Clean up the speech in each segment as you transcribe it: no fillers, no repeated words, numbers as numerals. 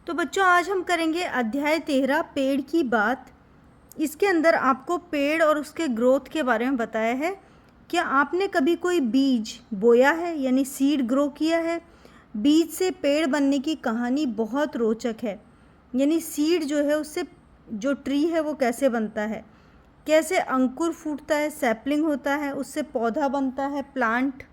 तो बच्चों आज हम करेंगे अध्याय 13 पेड़ की बात। इसके अंदर आपको पेड़ और उसके ग्रोथ के बारे में बताया है। क्या आपने कभी कोई बीज बोया है यानी सीड ग्रो किया है? बीज से पेड़ बनने की कहानी बहुत रोचक है। यानी सीड जो है उससे जो ट्री है वो कैसे बनता है, कैसे अंकुर फूटता है, सैपलिंग होता है, उससे पौधा बनता है, प्लांट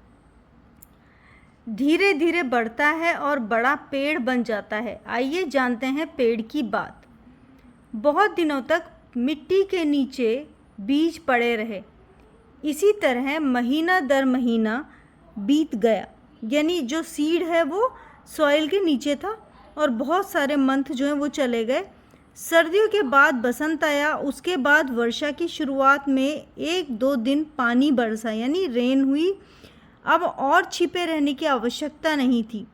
धीरे धीरे बढ़ता है और बड़ा पेड़ बन जाता है। आइए जानते हैं पेड़ की बात। बहुत दिनों तक मिट्टी के नीचे बीज पड़े रहे। इसी तरह महीना दर महीना बीत गया, यानी जो सीड है वो सॉइल के नीचे था और बहुत सारे मंथ जो हैं वो चले गए। सर्दियों के बाद बसंत आया, उसके बाद वर्षा की शुरुआत में एक दो दिन पानी बरसा यानी रेन हुई। अब और छिपे रहने की आवश्यकता नहीं थी।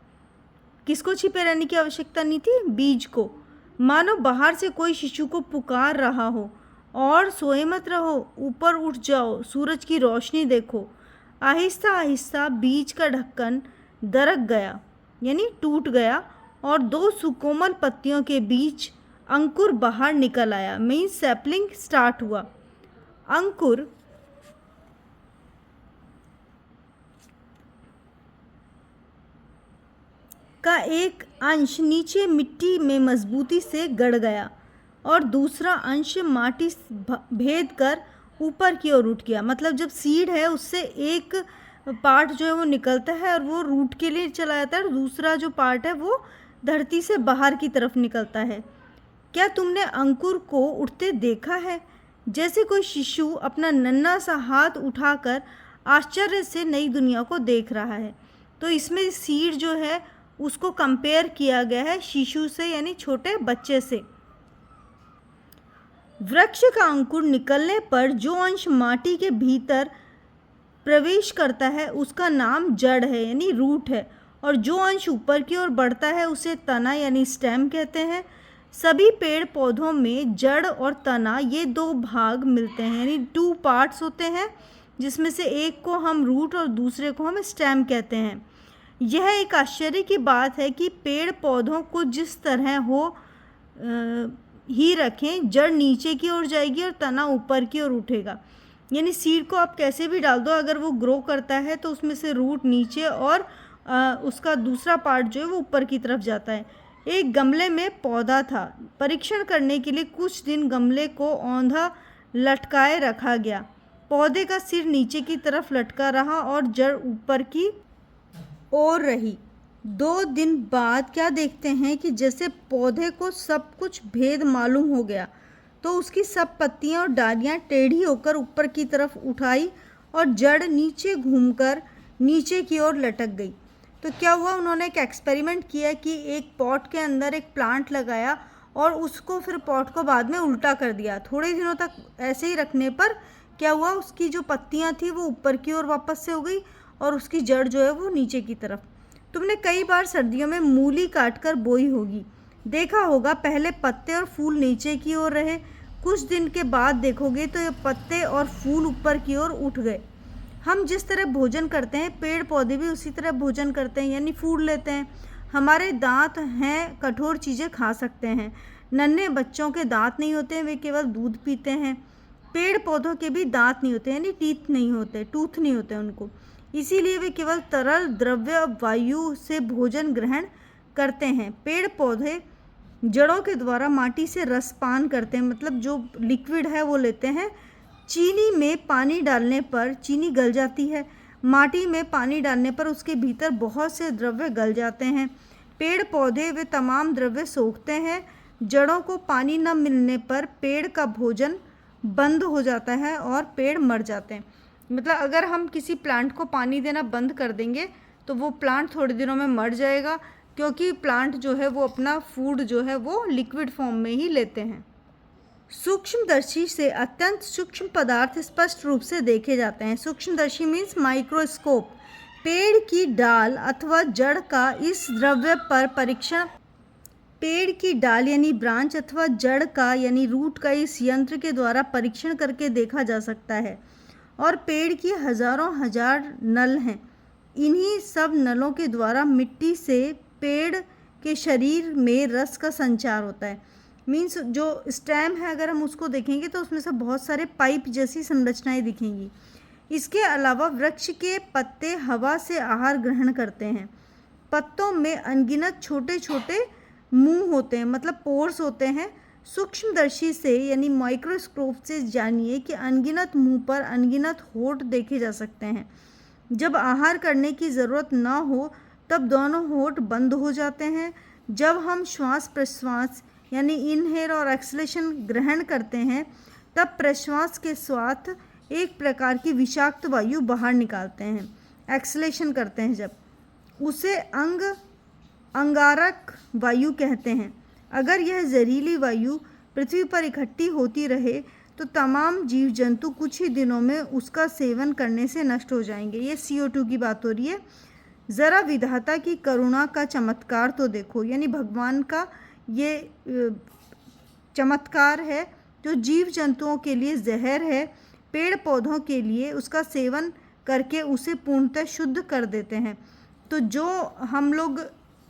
किसको छिपे रहने की आवश्यकता नहीं थी? बीज को। मानो बाहर से कोई शिशु को पुकार रहा हो, और सोए मत रहो, ऊपर उठ जाओ, सूरज की रोशनी देखो। आहिस्ता आहिस्ता बीज का ढक्कन दरक गया यानी टूट गया और दो सुकोमल पत्तियों के बीच अंकुर बाहर निकल आया। मीन्स सैपलिंग स्टार्ट हुआ। अंकुर का एक अंश नीचे मिट्टी में मजबूती से गड़ गया और दूसरा अंश माटी भेद कर ऊपर की ओर उठ गया। मतलब जब सीड है उससे एक पार्ट जो है वो निकलता है और वो रूट के लिए चला जाता है और दूसरा जो पार्ट है वो धरती से बाहर की तरफ निकलता है। क्या तुमने अंकुर को उठते देखा है? जैसे कोई शिशु अपना नन्हा सा हाथ उठाकर आश्चर्य से नई दुनिया को देख रहा है। तो इसमें सीड जो है उसको कंपेयर किया गया है शिशु से यानी छोटे बच्चे से। वृक्ष का अंकुर निकलने पर जो अंश माटी के भीतर प्रवेश करता है उसका नाम जड़ है यानी रूट है, और जो अंश ऊपर की ओर बढ़ता है उसे तना यानी स्टेम कहते हैं। सभी पेड़ पौधों में जड़ और तना ये दो भाग मिलते हैं यानी 2 पार्ट्स होते हैं, जिसमें से एक को हम रूट और दूसरे को हम स्टेम कहते हैं। यह एक आश्चर्य की बात है कि पेड़ पौधों को जिस तरह हो ही रखें, जड़ नीचे की ओर जाएगी और तना ऊपर की ओर उठेगा। यानी सीड को आप कैसे भी डाल दो, अगर वो ग्रो करता है तो उसमें से रूट नीचे और उसका दूसरा पार्ट जो है वो ऊपर की तरफ जाता है। एक गमले में पौधा था। परीक्षण करने के लिए कुछ दिन गमले को औंधा लटकाए रखा गया। पौधे का सिर नीचे की तरफ लटका रहा और जड़ ऊपर की और रही। 2 दिन बाद क्या देखते हैं कि जैसे पौधे को सब कुछ भेद मालूम हो गया, तो उसकी सब पत्तियां और डालियां टेढ़ी होकर ऊपर की तरफ उठाई और जड़ नीचे घूमकर नीचे की ओर लटक गई। तो क्या हुआ, उन्होंने एक एक्सपेरिमेंट किया कि एक पॉट के अंदर एक प्लांट लगाया और उसको फिर पॉट को बाद में उल्टा कर दिया। थोड़े दिनों तक ऐसे ही रखने पर क्या हुआ, उसकी जो पत्तियां थी वो ऊपर की ओर वापस से हो गई और उसकी जड़ जो है वो नीचे की तरफ। तुमने कई बार सर्दियों में मूली काटकर बोई होगी। देखा होगा पहले पत्ते और फूल नीचे की ओर रहे, कुछ दिन के बाद देखोगे तो ये पत्ते और फूल ऊपर की ओर उठ गए। हम जिस तरह भोजन करते हैं पेड़ पौधे भी उसी तरह भोजन करते हैं यानी फूड लेते हैं। हमारे दांत हैं, कठोर चीज़ें खा सकते हैं। नन्हे बच्चों के दांत नहीं होते हैं, वे केवल दूध पीते हैं। पेड़ पौधों के भी दांत नहीं होते यानी टीथ नहीं होते, टूथ नहीं होते उनको, इसीलिए वे केवल तरल द्रव्य वायु से भोजन ग्रहण करते हैं। पेड़ पौधे जड़ों के द्वारा माटी से रसपान करते हैं, मतलब जो लिक्विड है वो लेते हैं। चीनी में पानी डालने पर चीनी गल जाती है, माटी में पानी डालने पर उसके भीतर बहुत से द्रव्य गल जाते हैं। पेड़ पौधे वे तमाम द्रव्य सोखते हैं। जड़ों को पानी न मिलने पर पेड़ का भोजन बंद हो जाता है और पेड़ मर जाते हैं। मतलब अगर हम किसी प्लांट को पानी देना बंद कर देंगे तो वो प्लांट थोड़े दिनों में मर जाएगा, क्योंकि प्लांट जो है वो अपना फूड जो है वो लिक्विड फॉर्म में ही लेते हैं। सूक्ष्मदर्शी से अत्यंत सूक्ष्म पदार्थ स्पष्ट रूप से देखे जाते हैं। सूक्ष्मदर्शी मीन्स माइक्रोस्कोप। पेड़ की डाल अथवा जड़ का इस द्रव्य पर परीक्षण, पेड़ की डाल यानी ब्रांच अथवा जड़ का यानी रूट का इस यंत्र के द्वारा परीक्षण करके देखा जा सकता है। और पेड़ की हजारों हजार नल हैं। इन्हीं सब नलों के द्वारा मिट्टी से पेड़ के शरीर में रस का संचार होता है। मीन्स जो स्टेम है अगर हम उसको देखेंगे तो उसमें से बहुत सारे पाइप जैसी संरचनाएं दिखेंगी। इसके अलावा वृक्ष के पत्ते हवा से आहार ग्रहण करते हैं। पत्तों में अनगिनत छोटे छोटे मुंह होते हैं, मतलब पोर्स होते हैं। सूक्ष्मदर्शी से यानी माइक्रोस्कोप से जानिए कि अनगिनत मुंह पर अनगिनत होंठ देखे जा सकते हैं। जब आहार करने की ज़रूरत ना हो तब दोनों होंठ बंद हो जाते हैं। जब हम श्वास प्रश्वास यानी इनहेल और एक्सलेशन ग्रहण करते हैं तब प्रश्वास के साथ एक प्रकार की विषाक्त वायु बाहर निकालते हैं। एक्सलेशन करते हैं जब, उसे अंगारक वायु कहते हैं। अगर यह जहरीली वायु पृथ्वी पर इकट्ठी होती रहे तो तमाम जीव जंतु कुछ ही दिनों में उसका सेवन करने से नष्ट हो जाएंगे। ये CO2 की बात हो रही है। ज़रा विधाता की करुणा का चमत्कार तो देखो, यानी भगवान का ये चमत्कार है जो जीव जंतुओं के लिए जहर है, पेड़ पौधों के लिए उसका सेवन करके उसे पूर्णतः शुद्ध कर देते हैं। तो जो हम लोग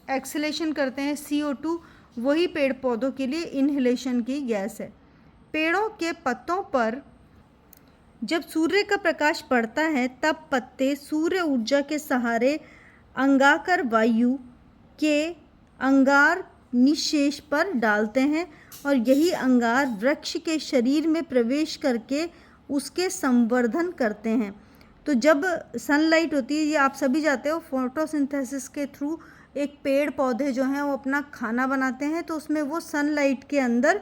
एक्सलेशन करते हैं CO2, वही पेड़ पौधों के लिए इनहेलेशन की गैस है। पेड़ों के पत्तों पर जब सूर्य का प्रकाश पड़ता है तब पत्ते सूर्य ऊर्जा के सहारे अंगाकर वायु के अंगार निशेष पर डालते हैं और यही अंगार वृक्ष के शरीर में प्रवेश करके उसके संवर्धन करते हैं। तो जब सनलाइट होती है, ये आप सभी जाते हो, फोटोसिंथेसिस के थ्रू एक पेड़ पौधे जो हैं वो अपना खाना बनाते हैं, तो उसमें वो सनलाइट के अंदर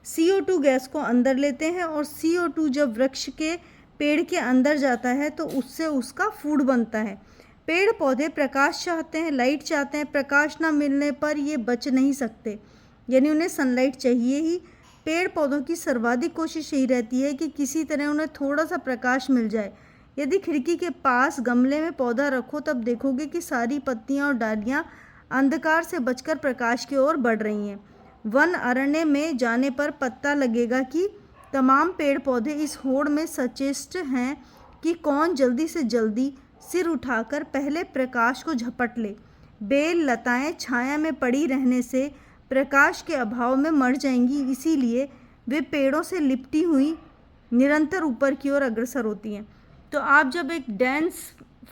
CO2 गैस को अंदर लेते हैं और CO2 जब वृक्ष के पेड़ के अंदर जाता है तो उससे उसका फूड बनता है। पेड़ पौधे प्रकाश चाहते हैं, लाइट चाहते हैं, प्रकाश ना मिलने पर ये बच नहीं सकते, यानी उन्हें सनलाइट चाहिए ही। पेड़ पौधों की सर्वाधिक कोशिश यही रहती है कि किसी तरह उन्हें थोड़ा सा प्रकाश मिल जाए। यदि खिड़की के पास गमले में पौधा रखो तब देखोगे कि सारी पत्तियां और डालियां अंधकार से बचकर प्रकाश की ओर बढ़ रही हैं। वन अरण्य में जाने पर पता लगेगा कि तमाम पेड़ पौधे इस होड़ में सचेष्ट हैं कि कौन जल्दी से जल्दी सिर उठाकर पहले प्रकाश को झपट ले। बेल लताएं छाया में पड़ी रहने से प्रकाश के अभाव में मर जाएंगी, इसीलिए वे पेड़ों से लिपटी हुई निरंतर ऊपर की ओर अग्रसर होती हैं। तो आप जब एक डेंस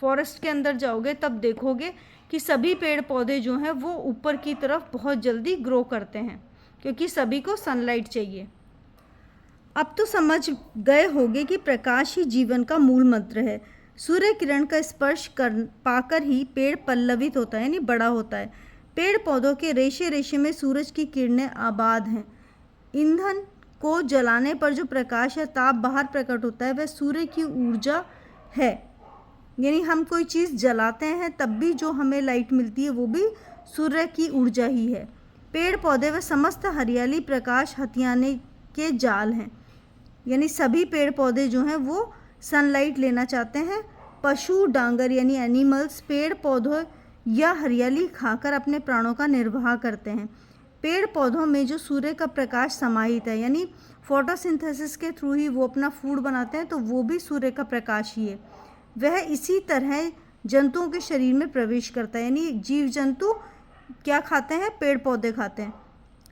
फॉरेस्ट के अंदर जाओगे तब देखोगे कि सभी पेड़ पौधे जो हैं वो ऊपर की तरफ बहुत जल्दी ग्रो करते हैं, क्योंकि सभी को सनलाइट चाहिए। अब तो समझ गए होंगे कि प्रकाश ही जीवन का मूल मंत्र है। सूर्य किरण का स्पर्श पाकर ही पेड़ पल्लवित होता है, यानी बड़ा होता है। पेड़ पौधों के रेशे रेशे में सूरज की किरणें आबाद हैं। ईंधन को जलाने पर जो प्रकाश या ताप बाहर प्रकट होता है वह सूर्य की ऊर्जा है, यानी हम कोई चीज़ जलाते हैं तब भी जो हमें लाइट मिलती है वो भी सूर्य की ऊर्जा ही है। पेड़ पौधे व समस्त हरियाली प्रकाश हथियाने के जाल हैं, यानी सभी पेड़ पौधे जो हैं वो सनलाइट लेना चाहते हैं। पशु डांगर यानी एनिमल्स पेड़ पौधों या हरियाली खाकर अपने प्राणों का निर्वाह करते हैं। पेड़ पौधों में जो सूर्य का प्रकाश समाहित है, यानी फोटोसिंथेसिस के थ्रू ही वो अपना फूड बनाते हैं, तो वो भी सूर्य का प्रकाश ही है। वह इसी तरह जंतुओं के शरीर में प्रवेश करता है, यानी जीव जंतु क्या खाते हैं, पेड़ पौधे खाते हैं।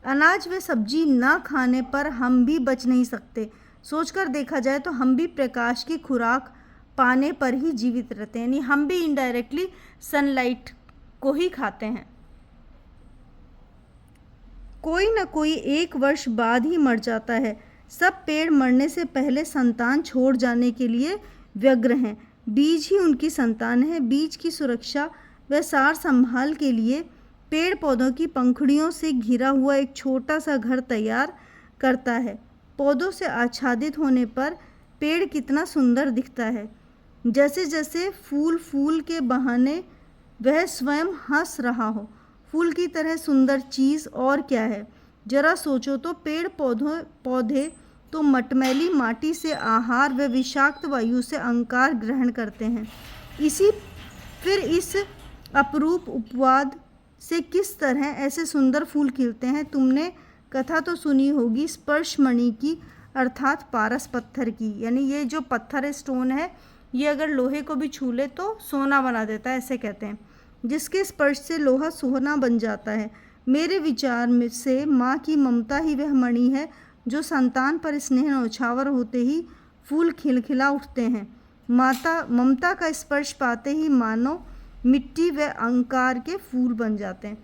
अनाज व सब्जी ना खाने पर हम भी बच नहीं सकते। सोचकर देखा जाए तो हम भी प्रकाश की खुराक पाने पर ही जीवित रहते हैं, यानी हम भी इनडायरेक्टली सनलाइट को ही खाते हैं। कोई न कोई 1 वर्ष बाद ही मर जाता है। सब पेड़ मरने से पहले संतान छोड़ जाने के लिए व्यग्र हैं। बीज ही उनकी संतान है। बीज की सुरक्षा व सार संभाल के लिए पेड़ पौधों की पंखुड़ियों से घिरा हुआ एक छोटा सा घर तैयार करता है। पौधों से आच्छादित होने पर पेड़ कितना सुंदर दिखता है। जैसे जैसे फूल के बहाने वह स्वयं हंस रहा हो। फूल की तरह सुंदर चीज़ और क्या है। जरा सोचो तो पेड़ पौधे तो मटमैली माटी से आहार व विषाक्त वायु से अंगार ग्रहण करते हैं। फिर इस अपरूप उपवाद से किस तरह ऐसे सुंदर फूल खिलते हैं। तुमने कथा तो सुनी होगी स्पर्शमणि की, अर्थात पारस पत्थर की, यानी ये जो पत्थर है, स्टोन है, ये अगर लोहे को भी छू ले तो सोना बना देता है, ऐसे कहते हैं। जिसके स्पर्श से लोहा सोना बन जाता है। मेरे विचार में से माँ की ममता ही वह मणि है जो संतान पर स्नेह न्यौछावर होते ही फूल खिलखिला उठते हैं। माता ममता का स्पर्श पाते ही मानो मिट्टी व अंकार के फूल बन जाते हैं।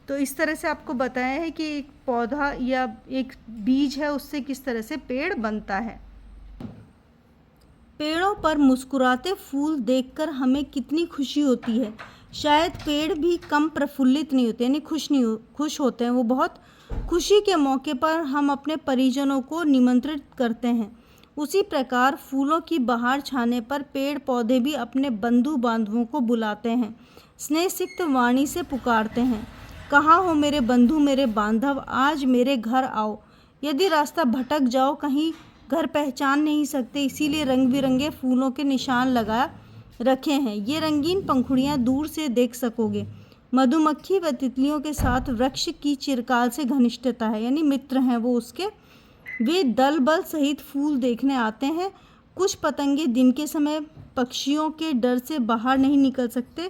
तो इस तरह से आपको बताया है कि एक पौधा या एक बीज है उससे किस तरह से पेड़ बनता है। पेड़ों पर मुस्कुराते फूल देखकर हमें कितनी खुशी होती है। शायद पेड़ भी कम प्रफुल्लित नहीं होते, यानी खुश होते हैं। वो बहुत खुशी के मौके पर हम अपने परिजनों को निमंत्रित करते हैं। उसी प्रकार फूलों की बहार छाने पर पेड़ पौधे भी अपने बंधु बांधवों को बुलाते हैं, स्नेह सिक्त वाणी से पुकारते हैं, कहाँ हो मेरे बंधु मेरे बांधव, आज मेरे घर आओ। यदि रास्ता भटक जाओ, कहीं घर पहचान नहीं सकते, इसीलिए रंग बिरंगे फूलों के निशान लगा रखे हैं। ये रंगीन पंखुड़ियाँ दूर से देख सकोगे। मधुमक्खी व तितलियों के साथ वृक्ष की चिरकाल से घनिष्ठता है, यानी मित्र हैं वो उसके। वे दल बल सहित फूल देखने आते हैं। कुछ पतंगे दिन के समय पक्षियों के डर से बाहर नहीं निकल सकते,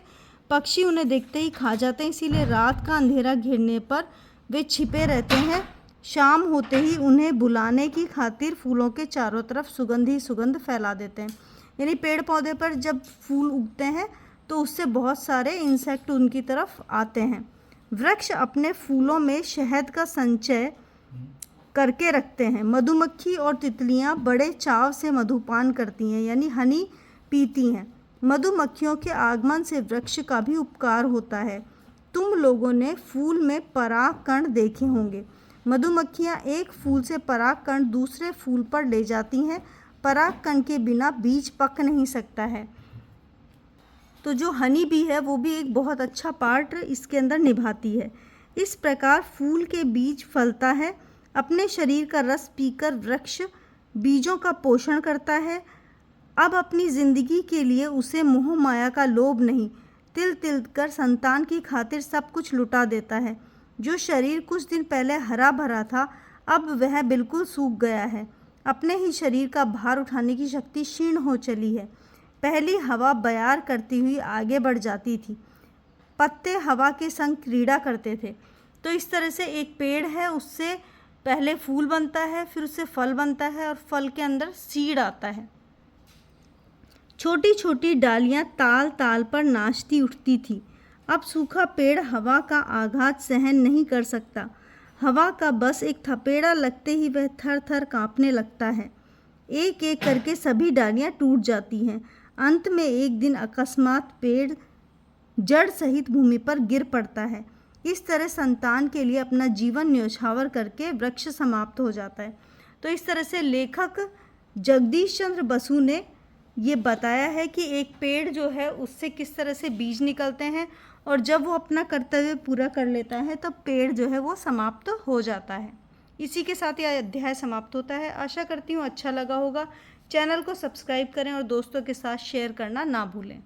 पक्षी उन्हें देखते ही खा जाते हैं, इसीलिए रात का अंधेरा घिरने पर वे छिपे रहते हैं। शाम होते ही उन्हें बुलाने की खातिर फूलों के चारों तरफ सुगंध ही सुगंध फैला देते हैं। यानी पेड़ पौधे पर जब फूल उगते हैं तो उससे बहुत सारे इंसेक्ट उनकी तरफ आते हैं। वृक्ष अपने फूलों में शहद का संचय करके रखते हैं। मधुमक्खी और तितलियां बड़े चाव से मधुपान करती हैं, यानी हनी पीती हैं। मधुमक्खियों के आगमन से वृक्ष का भी उपकार होता है। तुम लोगों ने फूल में पराग कण देखे होंगे। मधुमक्खियां एक फूल से पराग कण दूसरे फूल पर ले जाती हैं। पराग कण के बिना बीज पक नहीं सकता है। तो जो हनी बी है वो भी एक बहुत अच्छा पार्ट इसके अंदर निभाती है। इस प्रकार फूल के बीज फलता है। अपने शरीर का रस पीकर वृक्ष बीजों का पोषण करता है। अब अपनी जिंदगी के लिए उसे मोह माया का लोभ नहीं, तिल तिल कर संतान की खातिर सब कुछ लुटा देता है। जो शरीर कुछ दिन पहले हरा भरा था, अब वह बिल्कुल सूख गया है। अपने ही शरीर का भार उठाने की शक्ति क्षीण हो चली है। पहली हवा बयार करती हुई आगे बढ़ जाती थी, पत्ते हवा के संग क्रीड़ा करते थे। तो इस तरह से एक पेड़ है, उससे पहले फूल बनता है, फिर उससे फल बनता है और फल के अंदर सीड आता है। छोटी छोटी डालियां ताल ताल पर नाचती उठती थी। अब सूखा पेड़ हवा का आघात सहन नहीं कर सकता। हवा का बस एक थपेड़ा लगते ही वह थर थर कांपने लगता है। एक एक करके सभी डालियां टूट जाती हैं। अंत में एक दिन अकस्मात पेड़ जड़ सहित भूमि पर गिर पड़ता है। इस तरह संतान के लिए अपना जीवन न्यौछावर करके वृक्ष समाप्त हो जाता है। तो इस तरह से लेखक जगदीश चंद्र बसु ने ये बताया है कि एक पेड़ जो है उससे किस तरह से बीज निकलते हैं और जब वो अपना कर्तव्य पूरा कर लेता है तब पेड़ जो है वो समाप्त हो जाता है। इसी के साथ यह अध्याय समाप्त होता है। आशा करती हूँ अच्छा लगा होगा। चैनल को सब्सक्राइब करें और दोस्तों के साथ शेयर करना ना भूलें।